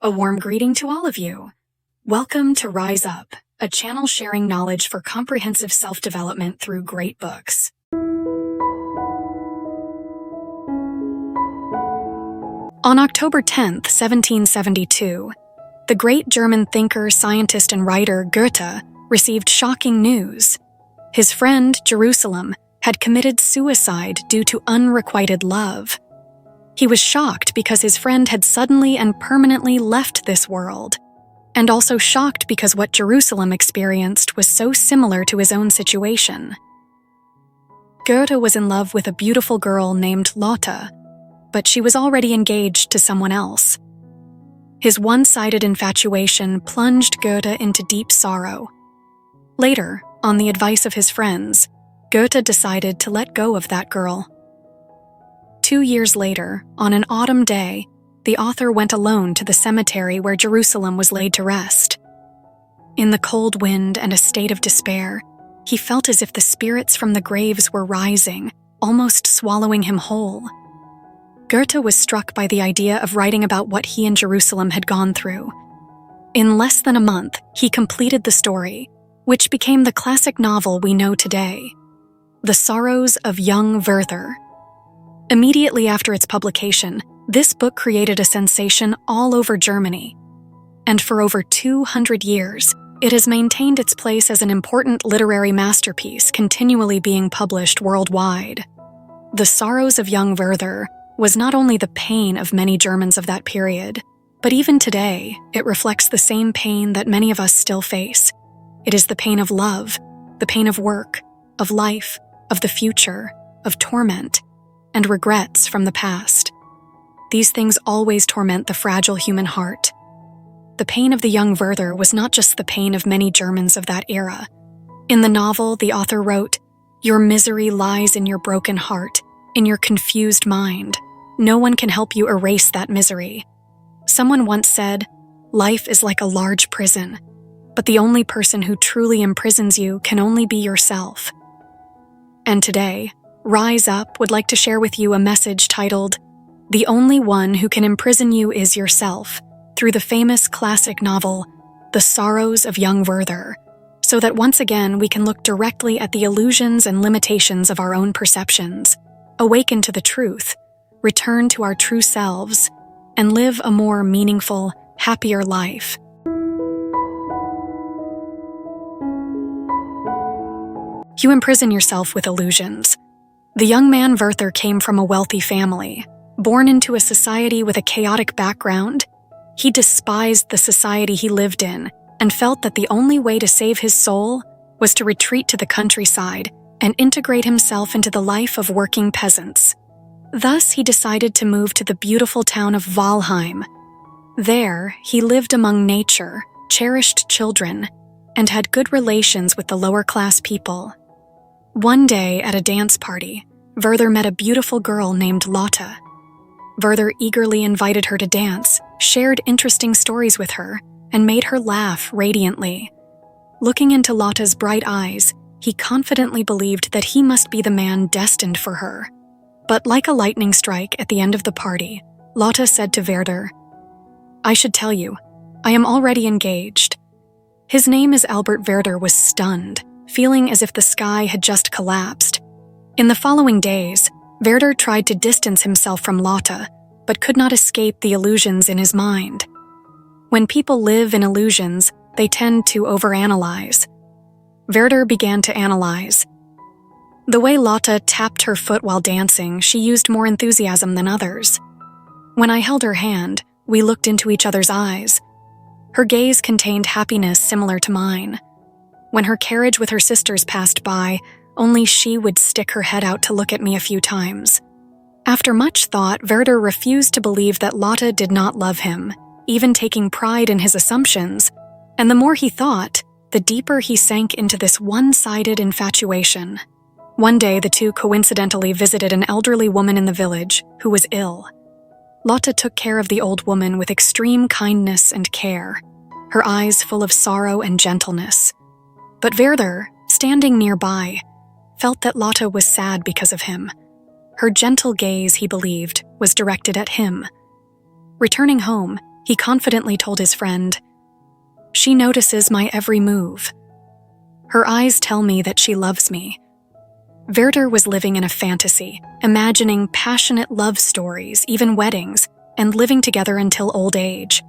A warm greeting to all of you. Welcome to Rise Up, a channel sharing knowledge for comprehensive self-development through great books. On October 10th, 1772, the great German thinker, scientist, and writer Goethe received shocking news. His friend, Jerusalem, had committed suicide due to unrequited love. He was shocked because his friend had suddenly and permanently left this world, and also shocked because what Jerusalem experienced was so similar to his own situation. Goethe was in love with a beautiful girl named Lotte, but she was already engaged to someone else. His one-sided infatuation plunged Goethe into deep sorrow. Later, on the advice of his friends, Goethe decided to let go of that girl. 2 years later, on an autumn day, the author went alone to the cemetery where Jerusalem was laid to rest. In the cold wind and a state of despair, he felt as if the spirits from the graves were rising, almost swallowing him whole. Goethe was struck by the idea of writing about what he and Jerusalem had gone through. In less than a month, he completed the story, which became the classic novel we know today, The Sorrows of Young Werther. Immediately after its publication, this book created a sensation all over Germany, and for over 200 years, it has maintained its place as an important literary masterpiece continually being published worldwide. The Sorrows of Young Werther was not only the pain of many Germans of that period, but even today, it reflects the same pain that many of us still face. It is the pain of love, the pain of work, of life, of the future, of torment, and regrets from the past. These things always torment the fragile human heart. The pain of the young Werther was not just the pain of many Germans of that era. In the novel, the author wrote, "Your misery lies in your broken heart, in your confused mind. No one can help you erase that misery." Someone once said, "Life is like a large prison, but the only person who truly imprisons you can only be yourself." And today, Rise Up would like to share with you a message titled, "The Only One Who Can Imprison You Is Yourself," through the famous classic novel, The Sorrows of Young Werther, so that once again we can look directly at the illusions and limitations of our own perceptions, awaken to the truth, return to our true selves, and live a more meaningful, happier life. You imprison yourself with illusions. The young man Werther came from a wealthy family. Born into a society with a chaotic background, he despised the society he lived in and felt that the only way to save his soul was to retreat to the countryside and integrate himself into the life of working peasants. Thus, he decided to move to the beautiful town of Walheim. There, he lived among nature, cherished children, and had good relations with the lower-class people. One day, at a dance party, Werther met a beautiful girl named Lotte. Werther eagerly invited her to dance, shared interesting stories with her, and made her laugh radiantly. Looking into Lotte's bright eyes, he confidently believed that he must be the man destined for her. But like a lightning strike at the end of the party, Lotte said to Werther, "I should tell you, I am already engaged." His name as Albert Werther was stunned, feeling as if the sky had just collapsed. In the following days, Werther tried to distance himself from Lotte, but could not escape the illusions in his mind. When people live in illusions, they tend to overanalyze. Werther began to analyze. The way Lotte tapped her foot while dancing, she used more enthusiasm than others. When I held her hand, we looked into each other's eyes. Her gaze contained happiness similar to mine. When her carriage with her sisters passed by, only she would stick her head out to look at me a few times. After much thought, Werther refused to believe that Lotte did not love him, even taking pride in his assumptions, and the more he thought, the deeper he sank into this one-sided infatuation. One day, the two coincidentally visited an elderly woman in the village who was ill. Lotte took care of the old woman with extreme kindness and care, her eyes full of sorrow and gentleness. But Werther, standing nearby, felt that Lotte was sad because of him. Her gentle gaze, he believed, was directed at him. Returning home, He confidently told his friend, "She notices my every move. Her eyes tell me that she loves me." Werther was living in a fantasy, imagining passionate love stories, even weddings, and living together until old age.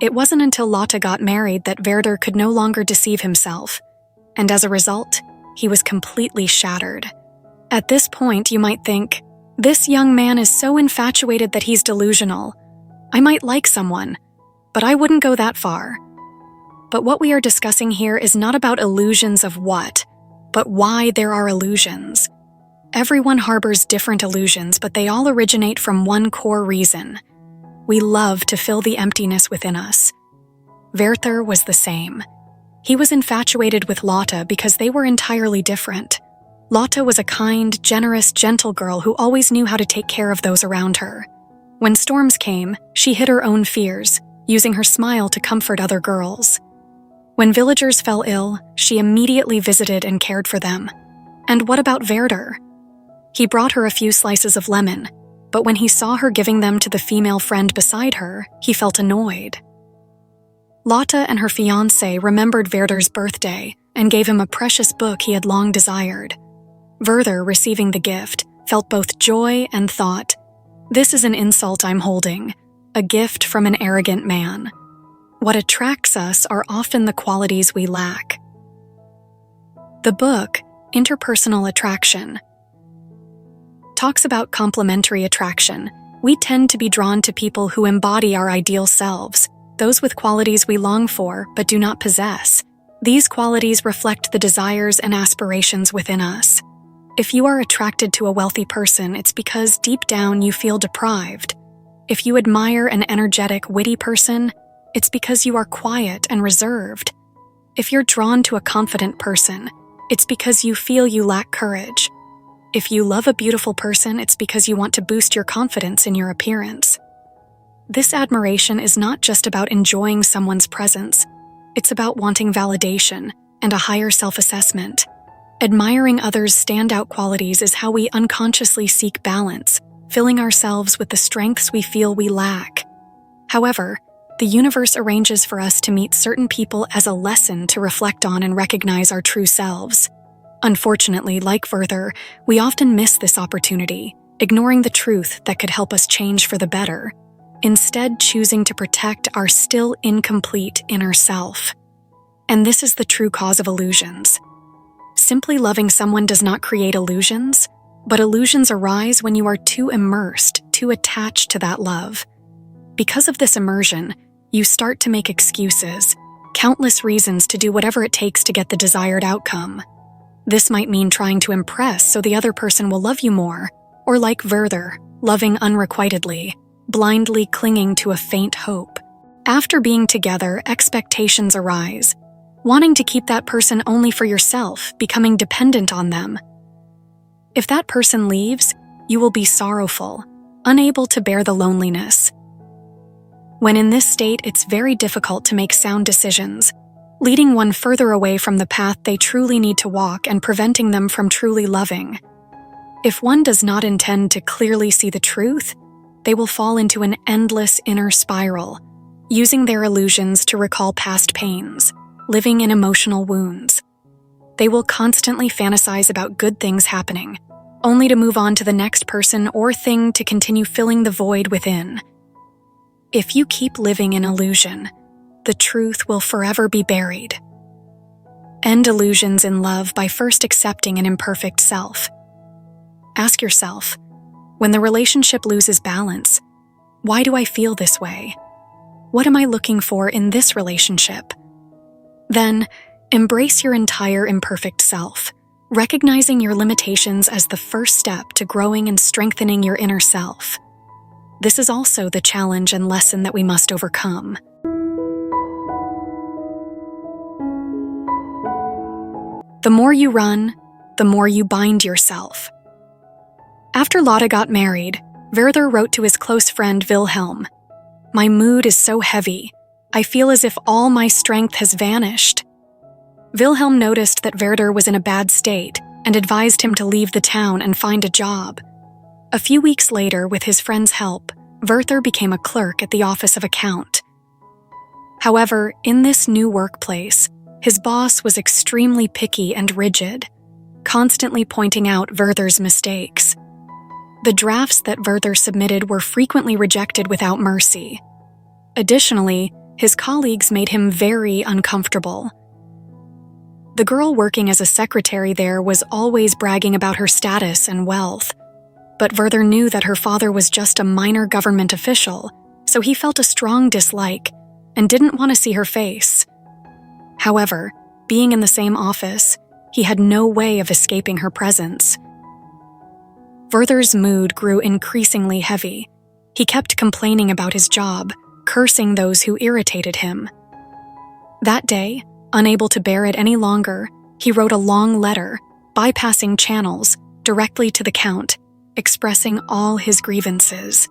It wasn't until Lotte got married that Werther could no longer deceive himself, and as a result, he was completely shattered. At this point, you might think, this young man is so infatuated that he's delusional. I might like someone, but I wouldn't go that far. But what we are discussing here is not about illusions of what, but why there are illusions. Everyone harbors different illusions, but they all originate from one core reason. We love to fill the emptiness within us. Werther was the same. He was infatuated with Lotte because they were entirely different. Lotte was a kind, generous, gentle girl who always knew how to take care of those around her. When storms came, she hid her own fears, using her smile to comfort other girls. When villagers fell ill, she immediately visited and cared for them. And what about Werther? He brought her a few slices of lemon, but when he saw her giving them to the female friend beside her, he felt annoyed. Lotte and her fiancé remembered Werther's birthday and gave him a precious book he had long desired. Werther, receiving the gift, felt both joy and thought, "This is an insult I'm holding, a gift from an arrogant man." What attracts us are often the qualities we lack. The book, Interpersonal Attraction, talks about complementary attraction. We tend to be drawn to people who embody our ideal selves, those with qualities we long for but do not possess. These qualities reflect the desires and aspirations within us. If you are attracted to a wealthy person, it's because deep down you feel deprived. If you admire an energetic, witty person, it's because you are quiet and reserved. If you're drawn to a confident person, it's because you feel you lack courage. If you love a beautiful person, it's because you want to boost your confidence in your appearance. This admiration is not just about enjoying someone's presence. It's about wanting validation and a higher self-assessment. Admiring others' standout qualities is how we unconsciously seek balance, filling ourselves with the strengths we feel we lack. However, the universe arranges for us to meet certain people as a lesson to reflect on and recognize our true selves. Unfortunately, like Werther, we often miss this opportunity, ignoring the truth that could help us change for the better, instead choosing to protect our still incomplete inner self. And this is the true cause of illusions. Simply loving someone does not create illusions, but illusions arise when you are too immersed, too attached to that love. Because of this immersion, you start to make excuses, countless reasons to do whatever it takes to get the desired outcome. This might mean trying to impress so the other person will love you more, or like Werther, loving unrequitedly, blindly clinging to a faint hope. After being together, expectations arise, wanting to keep that person only for yourself, becoming dependent on them. If that person leaves, you will be sorrowful, unable to bear the loneliness. When in this state, it's very difficult to make sound decisions, leading one further away from the path they truly need to walk and preventing them from truly loving. If one does not intend to clearly see the truth, they will fall into an endless inner spiral, using their illusions to recall past pains, living in emotional wounds. They will constantly fantasize about good things happening, only to move on to the next person or thing to continue filling the void within. If you keep living in illusion, the truth will forever be buried. End illusions in love by first accepting an imperfect self. Ask yourself, when the relationship loses balance, why do I feel this way? What am I looking for in this relationship? Then, embrace your entire imperfect self, recognizing your limitations as the first step to growing and strengthening your inner self. This is also the challenge and lesson that we must overcome. The more you run, the more you bind yourself. After Lotte got married, Werther wrote to his close friend Wilhelm, "My mood is so heavy. I feel as if all my strength has vanished." Wilhelm noticed that Werther was in a bad state and advised him to leave the town and find a job. A few weeks later, with his friend's help, Werther became a clerk at the office of account, However, in this new workplace, his boss was extremely picky and rigid, constantly pointing out Werther's mistakes. The drafts that Werther submitted were frequently rejected without mercy. Additionally, his colleagues made him very uncomfortable. The girl working as a secretary there was always bragging about her status and wealth, but Werther knew that her father was just a minor government official, so he felt a strong dislike and didn't want to see her face. However, being in the same office, he had no way of escaping her presence. Werther's mood grew increasingly heavy. He kept complaining about his job, cursing those who irritated him. That day, unable to bear it any longer, he wrote a long letter, bypassing channels, directly to the Count, expressing all his grievances.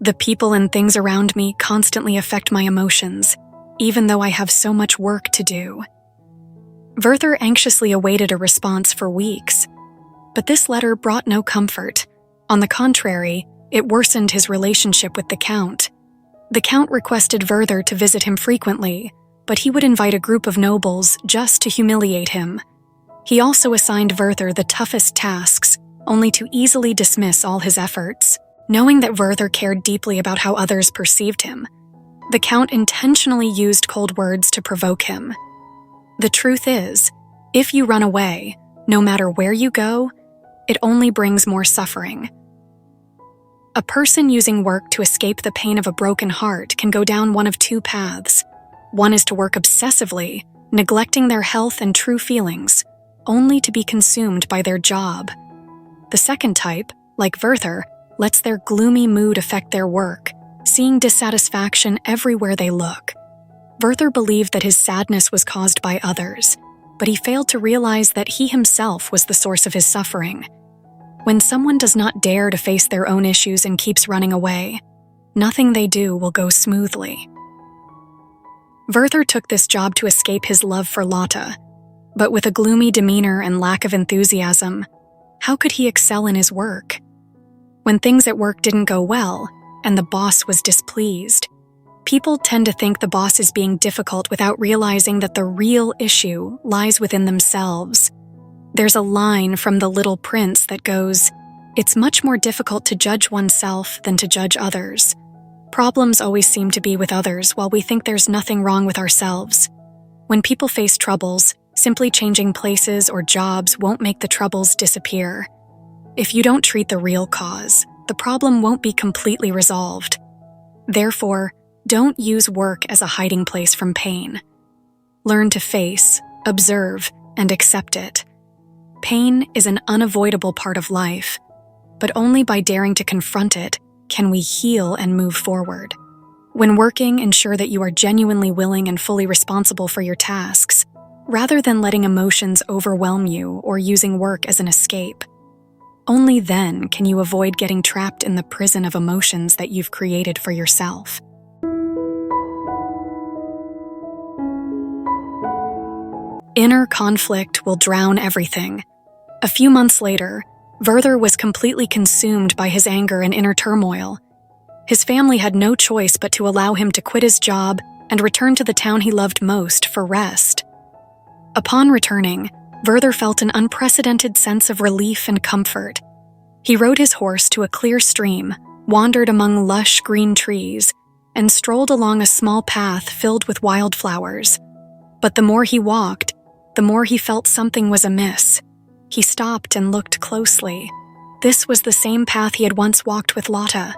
The people and things around me constantly affect my emotions, even though I have so much work to do. Werther anxiously awaited a response for weeks, but this letter brought no comfort. On the contrary, it worsened his relationship with the Count. The Count requested Werther to visit him frequently, but he would invite a group of nobles just to humiliate him. He also assigned Werther the toughest tasks, only to easily dismiss all his efforts. Knowing that Werther cared deeply about how others perceived him, the Count intentionally used cold words to provoke him. The truth is, if you run away, no matter where you go, it only brings more suffering. A person using work to escape the pain of a broken heart can go down one of two paths. One is to work obsessively, neglecting their health and true feelings, only to be consumed by their job. The second type, like Werther, lets their gloomy mood affect their work, seeing dissatisfaction everywhere they look. Werther believed that his sadness was caused by others, but he failed to realize that he himself was the source of his suffering. When someone does not dare to face their own issues and keeps running away, nothing they do will go smoothly. Werther took this job to escape his love for Lotte, but with a gloomy demeanor and lack of enthusiasm, how could he excel in his work? When things at work didn't go well, and the boss was displeased, people tend to think the boss is being difficult without realizing that the real issue lies within themselves. There's a line from The Little Prince that goes, "It's much more difficult to judge oneself than to judge others." Problems always seem to be with others while we think there's nothing wrong with ourselves. When people face troubles, simply changing places or jobs won't make the troubles disappear. If you don't treat the real cause, the problem won't be completely resolved. Therefore, don't use work as a hiding place from pain. Learn to face, observe, and accept it. Pain is an unavoidable part of life, but only by daring to confront it can we heal and move forward. When working, ensure that you are genuinely willing and fully responsible for your tasks, rather than letting emotions overwhelm you or using work as an escape. Only then can you avoid getting trapped in the prison of emotions that you've created for yourself. Inner conflict will drown everything. A few months later, Werther was completely consumed by his anger and inner turmoil. His family had no choice but to allow him to quit his job and return to the town he loved most for rest. Upon returning, Werther felt an unprecedented sense of relief and comfort. He rode his horse to a clear stream, wandered among lush green trees, and strolled along a small path filled with wildflowers. But the more he walked, the more he felt something was amiss. He stopped and looked closely. This was the same path he had once walked with Lotte.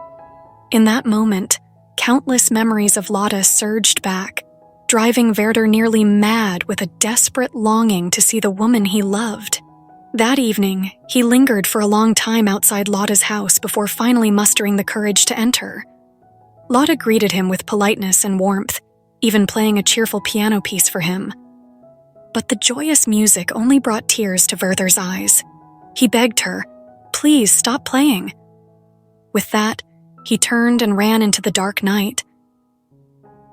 In that moment, countless memories of Lotte surged back, driving Werther nearly mad with a desperate longing to see the woman he loved. That evening, he lingered for a long time outside Lotte's house before finally mustering the courage to enter. Lotte greeted him with politeness and warmth, even playing a cheerful piano piece for him. But the joyous music only brought tears to Werther's eyes. He begged her, "Please stop playing." With that, he turned and ran into the dark night.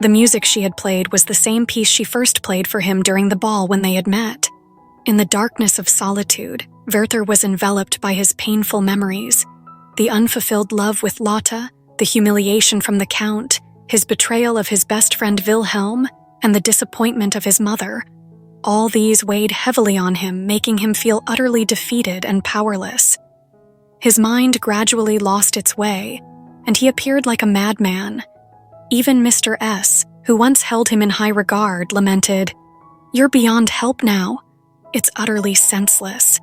The music she had played was the same piece she first played for him during the ball when they had met. In the darkness of solitude, Werther was enveloped by his painful memories, the unfulfilled love with Lotte, the humiliation from the Count, his betrayal of his best friend Wilhelm, and the disappointment of his mother. All these weighed heavily on him, making him feel utterly defeated and powerless. His mind gradually lost its way, and he appeared like a madman. Even Mr. S., who once held him in high regard, lamented, "You're beyond help now. It's utterly senseless."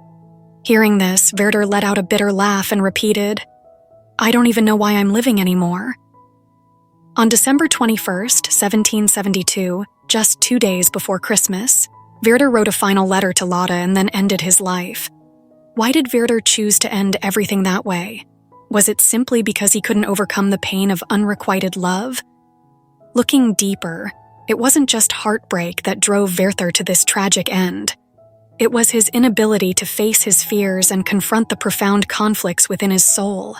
Hearing this, Werther let out a bitter laugh and repeated, "I don't even know why I'm living anymore." On December 21st, 1772, just 2 days before Christmas, Werther wrote a final letter to Lotte and then ended his life. Why did Werther choose to end everything that way? Was it simply because he couldn't overcome the pain of unrequited love? Looking deeper, it wasn't just heartbreak that drove Werther to this tragic end. It was his inability to face his fears and confront the profound conflicts within his soul.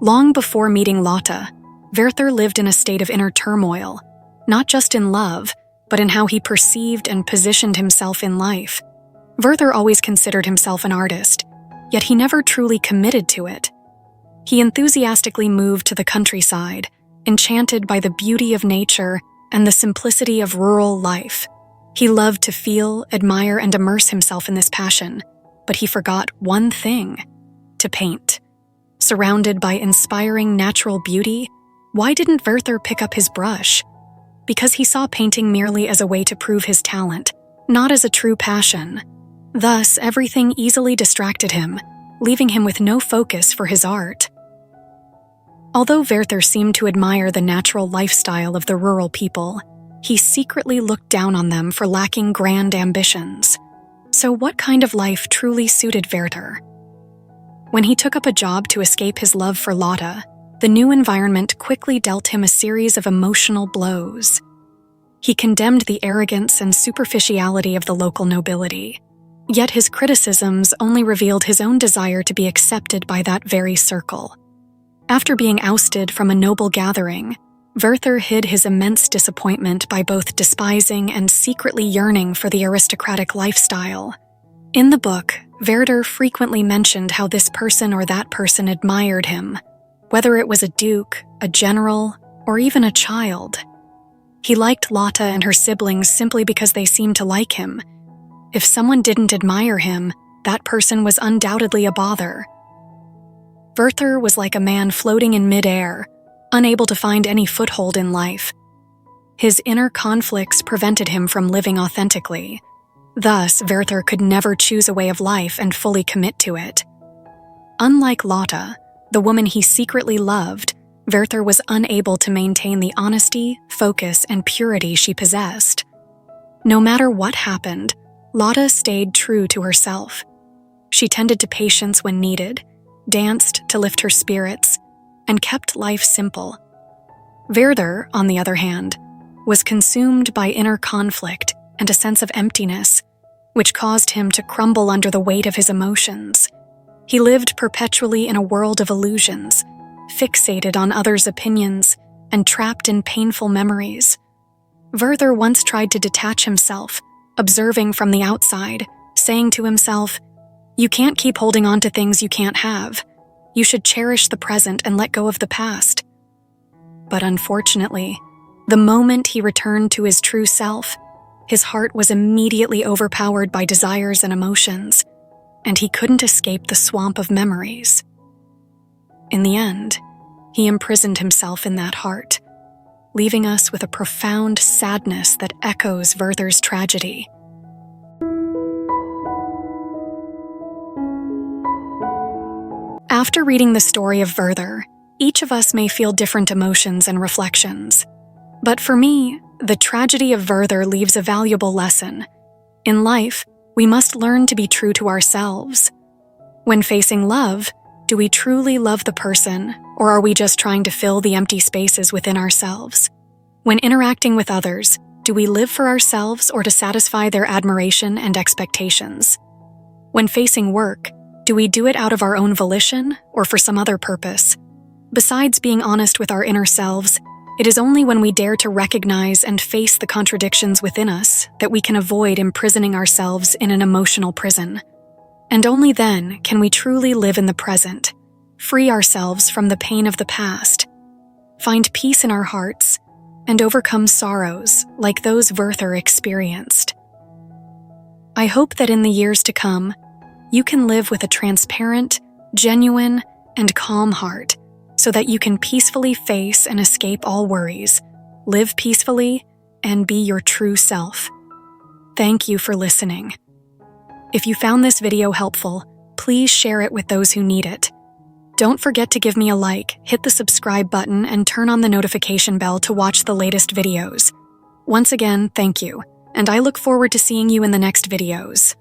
Long before meeting Lotte, Werther lived in a state of inner turmoil, not just in love, but in how he perceived and positioned himself in life. Werther always considered himself an artist, yet he never truly committed to it. He enthusiastically moved to the countryside, enchanted by the beauty of nature and the simplicity of rural life. He loved to feel, admire, and immerse himself in this passion, but he forgot one thing: to paint. Surrounded by inspiring natural beauty, why didn't Werther pick up his brush? Because he saw painting merely as a way to prove his talent, not as a true passion. Thus, everything easily distracted him, leaving him with no focus for his art. Although Werther seemed to admire the natural lifestyle of the rural people, he secretly looked down on them for lacking grand ambitions. So what kind of life truly suited Werther? When he took up a job to escape his love for Lotte, the new environment quickly dealt him a series of emotional blows. He condemned the arrogance and superficiality of the local nobility, yet his criticisms only revealed his own desire to be accepted by that very circle. After being ousted from a noble gathering, Werther hid his immense disappointment by both despising and secretly yearning for the aristocratic lifestyle. In the book, Werther frequently mentioned how this person or that person admired him, whether it was a duke, a general, or even a child. He liked Lotte and her siblings simply because they seemed to like him. If someone didn't admire him, that person was undoubtedly a bother. Werther was like a man floating in midair, unable to find any foothold in life. His inner conflicts prevented him from living authentically. Thus, Werther could never choose a way of life and fully commit to it. Unlike Lotte, the woman he secretly loved, Werther was unable to maintain the honesty, focus, and purity she possessed. No matter what happened, Lotte stayed true to herself. She tended to patience when needed, danced to lift her spirits, and kept life simple. Werther, on the other hand, was consumed by inner conflict and a sense of emptiness, which caused him to crumble under the weight of his emotions. He lived perpetually in a world of illusions, fixated on others' opinions, and trapped in painful memories. Werther once tried to detach himself, observing from the outside, saying to himself, "You can't keep holding on to things you can't have. You should cherish the present and let go of the past." But unfortunately, the moment he returned to his true self, his heart was immediately overpowered by desires and emotions, and he couldn't escape the swamp of memories. In the end, he imprisoned himself in that heart, leaving us with a profound sadness that echoes Werther's tragedy. After reading the story of Werther, each of us may feel different emotions and reflections. But for me, the tragedy of Werther leaves a valuable lesson. In life, we must learn to be true to ourselves. When facing love, do we truly love the person, or are we just trying to fill the empty spaces within ourselves? When interacting with others, do we live for ourselves or to satisfy their admiration and expectations? When facing work, do we do it out of our own volition or for some other purpose? Besides being honest with our inner selves, it is only when we dare to recognize and face the contradictions within us that we can avoid imprisoning ourselves in an emotional prison. And only then can we truly live in the present, free ourselves from the pain of the past. find peace in our hearts, and overcome sorrows like those Werther experienced. I hope that in the years to come, you can live with a transparent, genuine, and calm heart so that you can peacefully face and escape all worries, live peacefully, and be your true self. Thank you for listening. If you found this video helpful, please share it with those who need it. Don't forget to give me a like, hit the subscribe button, and turn on the notification bell to watch the latest videos. Once again, thank you, and I look forward to seeing you in the next videos.